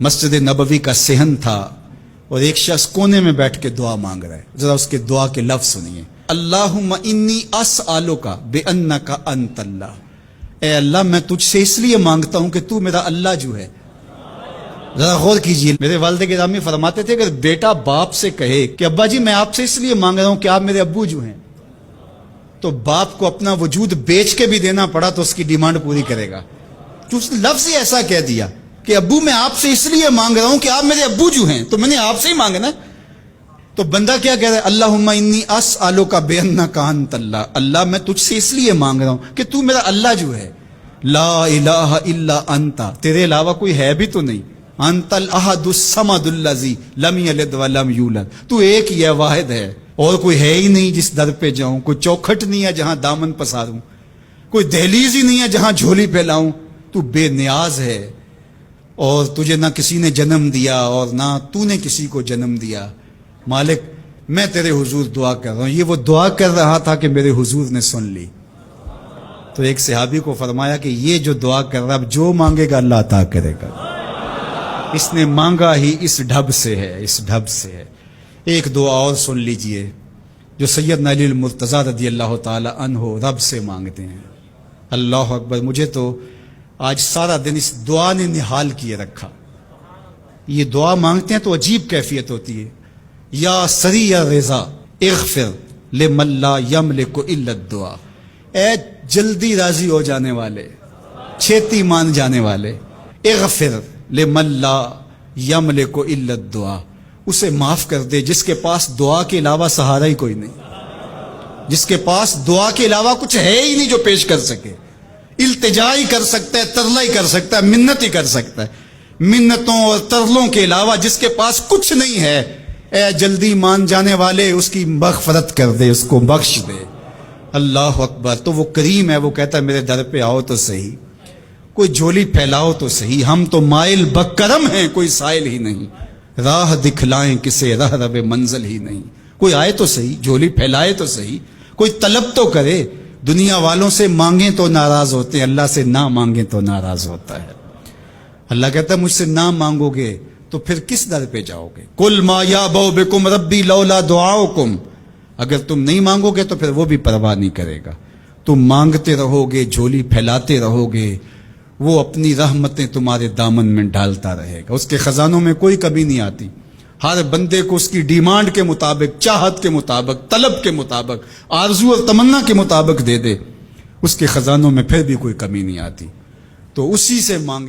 مسجد نبوی کا صحن تھا اور ایک شخص کونے میں بیٹھ کے دعا مانگ رہا ہے. ذرا اس کے دعا کے لفظ سنیے. اللہم انی اسألک بانک انت اللہ. اے اللہ میں تجھ سے اس لیے مانگتا ہوں کہ تو میرا اللہ جو ہے. ذرا غور کیجیے. میرے والد گرامی فرماتے تھے کہ بیٹا باپ سے کہے کہ ابا جی میں آپ سے اس لیے مانگ رہا ہوں کہ آپ میرے ابو جو ہیں، تو باپ کو اپنا وجود بیچ کے بھی دینا پڑا تو اس کی ڈیمانڈ پوری کرے گا. تو اس نے لفظ ہی ایسا کہہ دیا کہ ابو میں آپ سے اس لیے مانگ رہا ہوں کہ آپ میرے ابو جو ہیں، تو میں نے آپ سے ہی مانگنا. تو بندہ کیا کہہ رہا ہے؟ اللہم انی اسألک بانک انت اللہ. اللہ میں تجھ سے اس لیے مانگ رہا ہوں کہ تو میرا اللہ جو ہے. لا الہ الا انت، تیرے علاوہ کوئی ہے بھی تو نہیں. انت الاحد الصمد الذی لم یلد ولم یولد. تو ایک ہی ہے، واحد ہے، اور کوئی ہے ہی نہیں جس در پہ جاؤں. کوئی چوکھٹ نہیں ہے جہاں دامن پساروں، کوئی دہلیز ہی نہیں ہے جہاں جھولی پھیلاؤں. تو بے نیاز ہے، اور تجھے نہ کسی نے جنم دیا اور نہ تو نے کسی کو جنم دیا. مالک میں تیرے حضور دعا کر رہا ہوں. یہ وہ دعا کر رہا تھا کہ میرے حضور نے سن لی. تو ایک صحابی کو فرمایا کہ یہ جو دعا کر رہا اب جو مانگے گا اللہ عطا کرے گا. اس نے مانگا ہی اس ڈھب سے ہے، اس ڈھب سے ہے. ایک دعا اور سن لیجئے جو سیدنا علی المرتضیٰ رضی اللہ تعالی عنہ رب سے مانگتے ہیں. اللہ اکبر. مجھے تو آج سارا دن اس دعا نے نحال کیے رکھا. یہ دعا مانگتے ہیں تو عجیب کیفیت ہوتی ہے. یا سریع رضا اغفر لمن لا یملک الا الدعاء. اے جلدی راضی ہو جانے والے، چھیتی مان جانے والے، اغفر لمن لا یملک الا الدعاء. اسے معاف کر دے جس کے پاس دعا کے علاوہ سہارا ہی کوئی نہیں، جس کے پاس دعا کے علاوہ کچھ ہے ہی نہیں جو پیش کر سکے. التجا ہی کر سکتا ہے، ترلا ہی کر سکتا ہے، منت ہی کر سکتا ہے. منتوں اور ترلوں کے علاوہ جس کے پاس کچھ نہیں ہے، اے جلدی مان جانے والے اس کی مغفرت کر دے، اس کو بخش دے. اللہ اکبر. تو وہ کریم ہے، وہ کہتا ہے میرے در پہ آؤ تو صحیح، کوئی جھولی پھیلاؤ تو صحیح. ہم تو مائل بکرم ہیں، کوئی سائل ہی نہیں. راہ دکھلائیں کسے راہ رب منزل ہی نہیں. کوئی آئے تو صحیح، جھولی پھیلائے تو صحیح، کوئی طلب تو کرے. دنیا والوں سے مانگیں تو ناراض ہوتے ہیں، اللہ سے نہ مانگیں تو ناراض ہوتا ہے. اللہ کہتا ہے مجھ سے نہ مانگو گے تو پھر کس در پہ جاؤ گے؟ قل ما یعبؤ بکم ربی لولا دعاؤکم. اگر تم نہیں مانگو گے تو پھر وہ بھی پرواہ نہیں کرے گا. تم مانگتے رہو گے، جھولی پھیلاتے رہو گے، وہ اپنی رحمتیں تمہارے دامن میں ڈالتا رہے گا. اس کے خزانوں میں کوئی کمی نہیں آتی. ہر بندے کو اس کی ڈیمانڈ کے مطابق، چاہت کے مطابق، طلب کے مطابق، آرزو اور تمنا کے مطابق دے دے. اس کے خزانوں میں پھر بھی کوئی کمی نہیں آتی. تو اسی سے مانگے.